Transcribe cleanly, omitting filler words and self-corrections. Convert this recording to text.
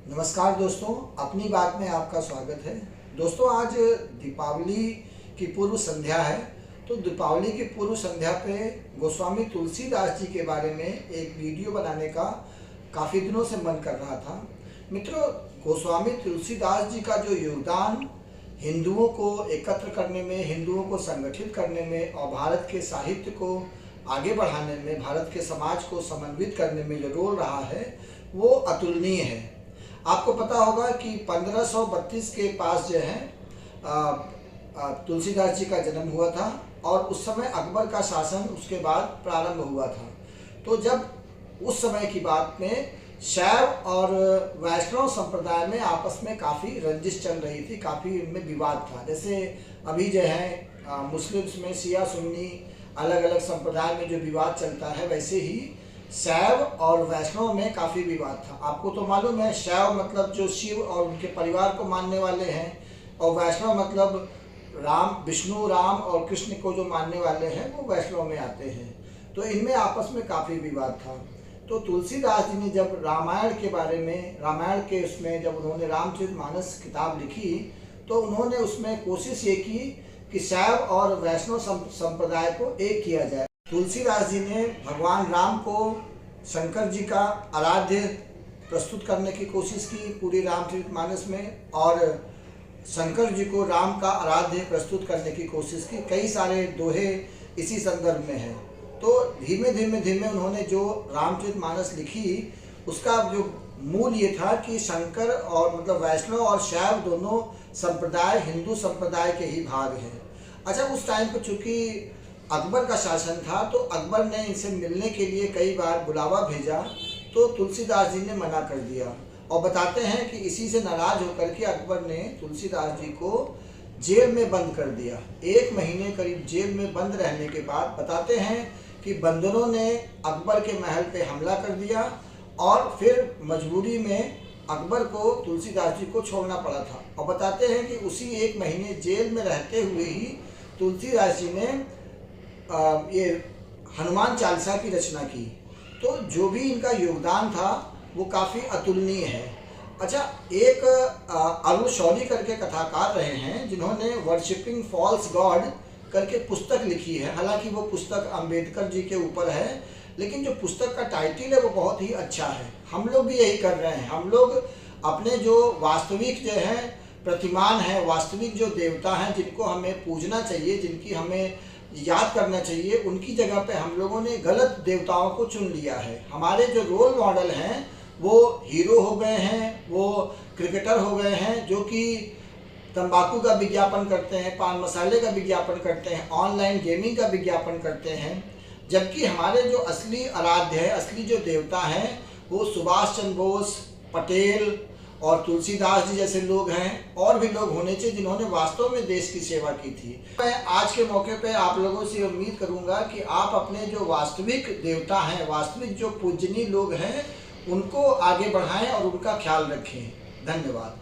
नमस्कार दोस्तों, अपनी बात में आपका स्वागत है। दोस्तों, आज दीपावली की पूर्व संध्या है। तो दीपावली की पूर्व संध्या पे गोस्वामी तुलसीदास जी के बारे में एक वीडियो बनाने का काफ़ी दिनों से मन कर रहा था। मित्रों, गोस्वामी तुलसीदास जी का जो योगदान हिंदुओं को एकत्र करने में, हिंदुओं को संगठित करने में और भारत के साहित्य को आगे बढ़ाने में, भारत के समाज को समन्वित करने में जो रोल रहा है वो अतुलनीय है। आपको पता होगा कि 1532 के पास जो है तुलसीदास जी का जन्म हुआ था और उस समय अकबर का शासन उसके बाद प्रारंभ हुआ था। तो जब उस समय की बात में शैव और वैष्णव संप्रदाय में आपस में काफ़ी रंजिश चल रही थी, काफ़ी इनमें विवाद था। जैसे अभी जो है मुस्लिम्स में शिया सुन्नी अलग अलग संप्रदाय में जो विवाद चलता है, वैसे ही शैव और वैष्णव में काफ़ी विवाद था। आपको तो मालूम है, शैव मतलब जो शिव और उनके परिवार को मानने वाले हैं, और वैष्णव मतलब विष्णु, राम और कृष्ण को जो मानने वाले हैं वो वैष्णव में आते हैं। तो इनमें आपस में काफ़ी विवाद था। तो तुलसीदास जी ने जब रामायण के बारे में, रामायण के उसमें जब उन्होंने रामचरितमानस किताब लिखी, तो उन्होंने उसमें कोशिश ये की कि शैव और वैष्णव संप्रदाय को एक किया जाए। तुलसीदास जी ने भगवान राम को शंकर जी का आराध्य प्रस्तुत करने की कोशिश की पूरी रामचरितमानस में, और शंकर जी को राम का आराध्य प्रस्तुत करने की कोशिश की। कई सारे दोहे इसी संदर्भ में हैं। तो धीमे धीमे उन्होंने जो रामचरितमानस लिखी, उसका जो मूल ये था कि शंकर और मतलब वैष्णव और शैव दोनों संप्रदाय हिंदू संप्रदाय के ही भाग हैं। अच्छा, उस टाइम पर चूँकि अकबर का शासन था, तो अकबर ने इनसे मिलने के लिए कई बार बुलावा भेजा, तो तुलसीदास जी ने मना कर दिया। और बताते हैं कि इसी से नाराज होकर के अकबर ने तुलसीदास जी को जेल में बंद कर दिया। 1 महीने करीब जेल में बंद रहने के बाद बताते हैं कि बंदरों ने अकबर के महल पे हमला कर दिया, और फिर मजबूरी में अकबर को तुलसीदास जी को छोड़ना पड़ा था। और बताते हैं कि उसी 1 महीने जेल में रहते हुए ही तुलसीदास जी ने ये हनुमान चालीसा की रचना की। तो जो भी इनका योगदान था वो काफ़ी अतुलनीय है। अच्छा, एक अरुण शौरी करके कथाकार रहे हैं, जिन्होंने वर्शिपिंग फॉल्स गॉड करके पुस्तक लिखी है। हालांकि वो पुस्तक अंबेडकर जी के ऊपर है, लेकिन जो पुस्तक का टाइटल है वो बहुत ही अच्छा है। हम लोग भी यही कर रहे हैं। हम लोग अपने जो वास्तविक जो है प्रतिमान है, वास्तविक जो देवता हैं, जिनको हमें पूजना चाहिए, जिनकी हमें याद करना चाहिए, उनकी जगह पे हम लोगों ने गलत देवताओं को चुन लिया है। हमारे जो रोल मॉडल हैं वो हीरो हो गए हैं, वो क्रिकेटर हो गए हैं, जो कि तंबाकू का विज्ञापन करते हैं, पान मसाले का विज्ञापन करते हैं, ऑनलाइन गेमिंग का विज्ञापन करते हैं। जबकि हमारे जो असली आराध्य है, असली जो देवता हैं, वो सुभाष चंद्र बोस, पटेल और तुलसीदास जी जैसे लोग हैं, और भी लोग होने चाहिए जिन्होंने वास्तव में देश की सेवा की थी। मैं आज के मौके पे आप लोगों से उम्मीद करूंगा कि आप अपने जो वास्तविक देवता हैं, वास्तविक जो पूजनीय लोग हैं, उनको आगे बढ़ाएं और उनका ख्याल रखें। धन्यवाद।